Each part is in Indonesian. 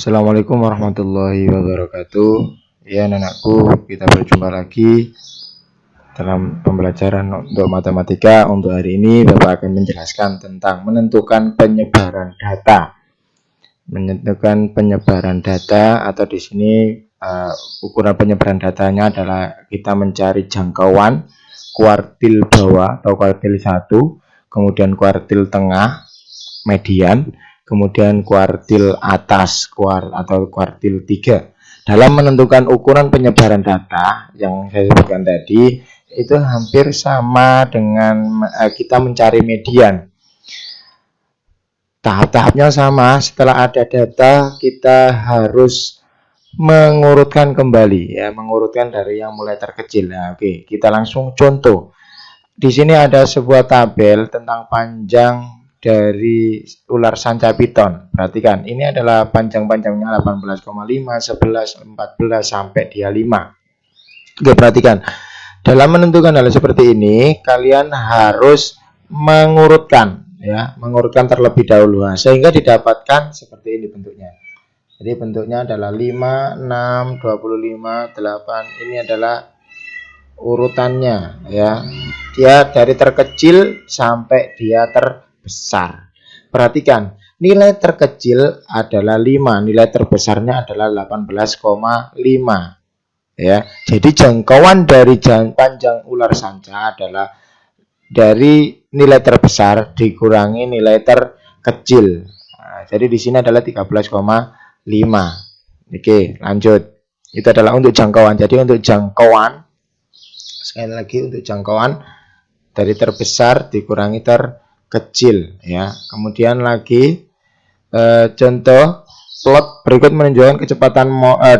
Assalamualaikum warahmatullahi wabarakatuh. Ya, anakku, kita berjumpa lagi dalam pembelajaran untuk matematika. Untuk hari ini, Bapak akan menjelaskan tentang menentukan penyebaran data. Menentukan penyebaran data atau di sini ukuran penyebaran datanya adalah kita mencari jangkauan kuartil bawah atau kuartil 1, kemudian kuartil tengah, median, kemudian kuartil atas atau kuartil 3. Dalam menentukan ukuran penyebaran data yang saya sebutkan tadi, itu hampir sama dengan kita mencari median. Tahap-tahapnya sama. Setelah ada data, kita harus mengurutkan kembali, ya, mengurutkan dari yang mulai terkecil. Nah, oke, kita langsung contoh. Di sini ada sebuah tabel tentang panjang dari ular sanca piton. Perhatikan, ini adalah panjang-panjangnya 18,5, 11, 14 sampai dia 5. Oke, perhatikan. Dalam menentukan hal seperti ini, kalian harus mengurutkan, ya, mengurutkan terlebih dahulu, sehingga didapatkan seperti ini bentuknya. Jadi bentuknya adalah 5, 6, 25, 8. Ini adalah urutannya, ya. Dia dari terkecil sampai dia terbesar. Perhatikan, nilai terkecil adalah 5, nilai terbesarnya adalah 18,5. Ya, jadi jangkauan dari panjang ular sanca adalah dari nilai terbesar dikurangi nilai terkecil. Nah, jadi di sini adalah 13,5. Oke, lanjut. Itu adalah untuk jangkauan. Jadi untuk jangkauan, sekali lagi untuk jangkauan dari terbesar dikurangi terkecil, ya. Kemudian lagi contoh plot berikut menunjukkan kecepatan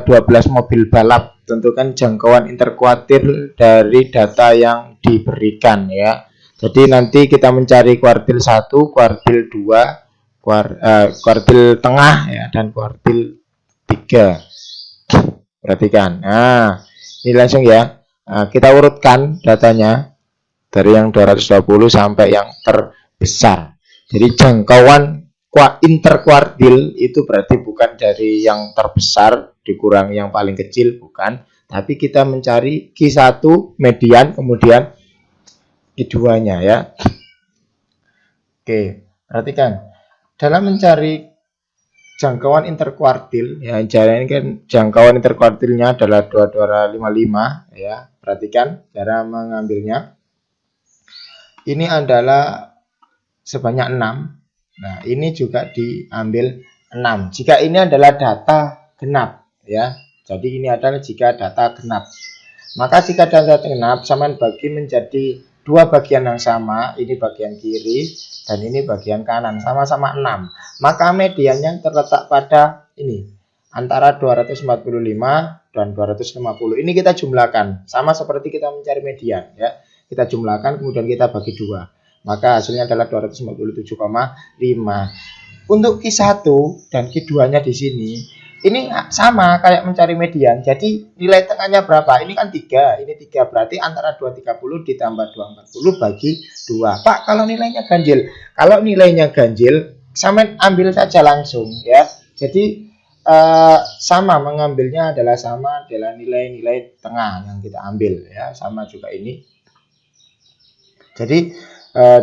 12 mobil balap. Tentukan jangkauan interkuartil dari data yang diberikan, ya. Jadi nanti kita mencari kuartil 1, kuartil 2, kuartil tengah, ya, dan kuartil 3. Perhatikan. Nah, ini langsung, ya. Nah, kita urutkan datanya dari yang 220 sampai yang terbesar. Jadi jangkauan interkuartil itu berarti bukan dari yang terbesar dikurangi yang paling kecil, bukan. Tapi kita mencari Q1 median, kemudian Q2-nya, ya. Oke, perhatikan. Dalam mencari jangkauan interkuartil, ya, ini kan jangkauan interkuartilnya adalah 2255, ya. Perhatikan cara mengambilnya. Ini adalah sebanyak 6. Nah, ini juga diambil 6. Jika ini adalah data genap, ya. Jadi ini adalah jika data genap. Maka jika data genap sama bagi menjadi dua bagian yang sama, ini bagian kiri dan ini bagian kanan, sama-sama 6. Maka mediannya terletak pada ini, antara 245 dan 250. Ini kita jumlahkan, sama seperti kita mencari median, ya. Kita jumlahkan kemudian kita bagi 2. Maka hasilnya adalah 257,5. Untuk Q1 dan Q2-nya di sini, ini sama kayak mencari median. Jadi nilai tengahnya berapa? Ini kan 3, ini 3, berarti antara 230 ditambah 240 bagi 2. Pak, kalau nilainya ganjil. Kalau nilainya ganjil, sama ambil saja langsung, ya. Jadi sama mengambilnya adalah nilai-nilai tengah yang kita ambil, ya. Sama juga ini. Jadi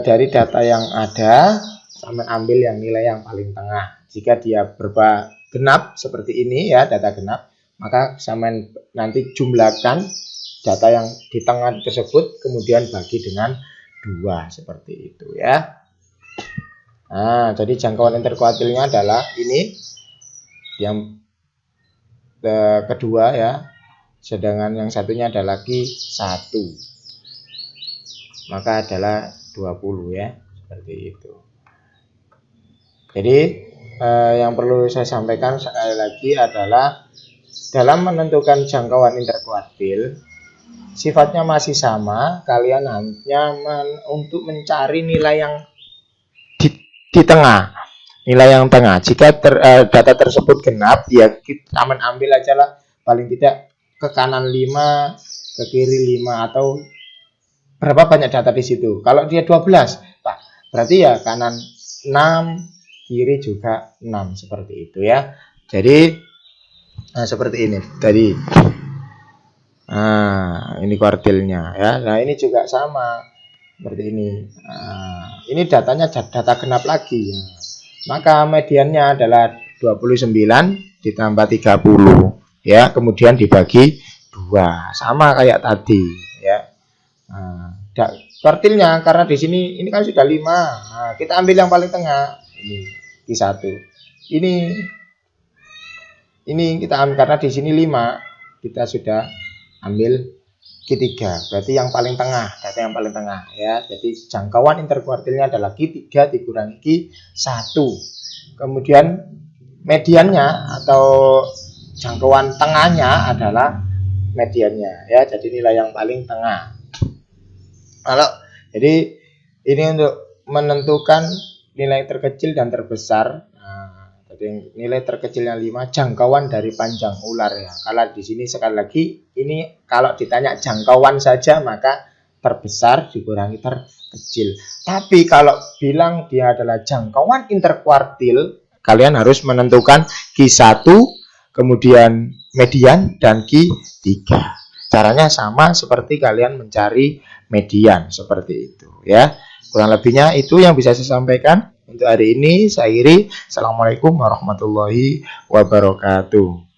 dari data yang ada, sama ambil yang nilai yang paling tengah. Jika dia berupa genap seperti ini, ya, data genap, maka sama nanti jumlahkan data yang di tengah tersebut, kemudian bagi dengan 2 seperti itu, ya. Nah, jadi jangkauan interkuartilnya adalah ini yang kedua, ya. Sedangkan yang satunya ada lagi 1. Maka adalah 20, ya, seperti itu. Jadi yang perlu saya sampaikan sekali lagi adalah dalam menentukan jangkauan interkuartil sifatnya masih sama. Kalian hanya untuk mencari nilai yang di tengah, nilai yang tengah. Jika data tersebut genap, ya kita ambil aja lah, paling tidak ke kanan 5, ke kiri 5, atau berapa banyak data di situ. Kalau dia 12, Pak, berarti ya kanan 6, kiri juga 6, seperti itu, ya. Jadi seperti ini tadi. Ini kuartilnya ya. Nah, ini juga sama seperti ini. Ini datanya data genap lagi ya. Maka mediannya adalah 29 ditambah 30 ya, kemudian dibagi 2. Sama kayak tadi ya. Kuartilnya karena di sini ini kan sudah 5. Kita ambil yang paling tengah. Ini Q1. Ini kita ambil karena di sini 5. Kita sudah ambil Q3, berarti yang paling tengah, data yang paling tengah ya. Jadi jangkauan interkuartilnya adalah Q3 dikurangi Q1. Kemudian mediannya atau jangkauan tengahnya adalah mediannya ya. Jadi nilai yang paling tengah. Jadi ini untuk menentukan nilai terkecil dan terbesar. Jadi nilai terkecilnya 5, jangkauan dari panjang ular ya. Kalau di sini sekali lagi, ini kalau ditanya jangkauan saja maka terbesar dikurangi terkecil. Tapi kalau bilang dia adalah jangkauan interkuartil, kalian harus menentukan Q1, kemudian median dan Q3. Caranya sama seperti kalian mencari median seperti itu ya. Kurang lebihnya itu yang bisa saya sampaikan. Untuk hari ini saya akhiri. Assalamualaikum warahmatullahi wabarakatuh.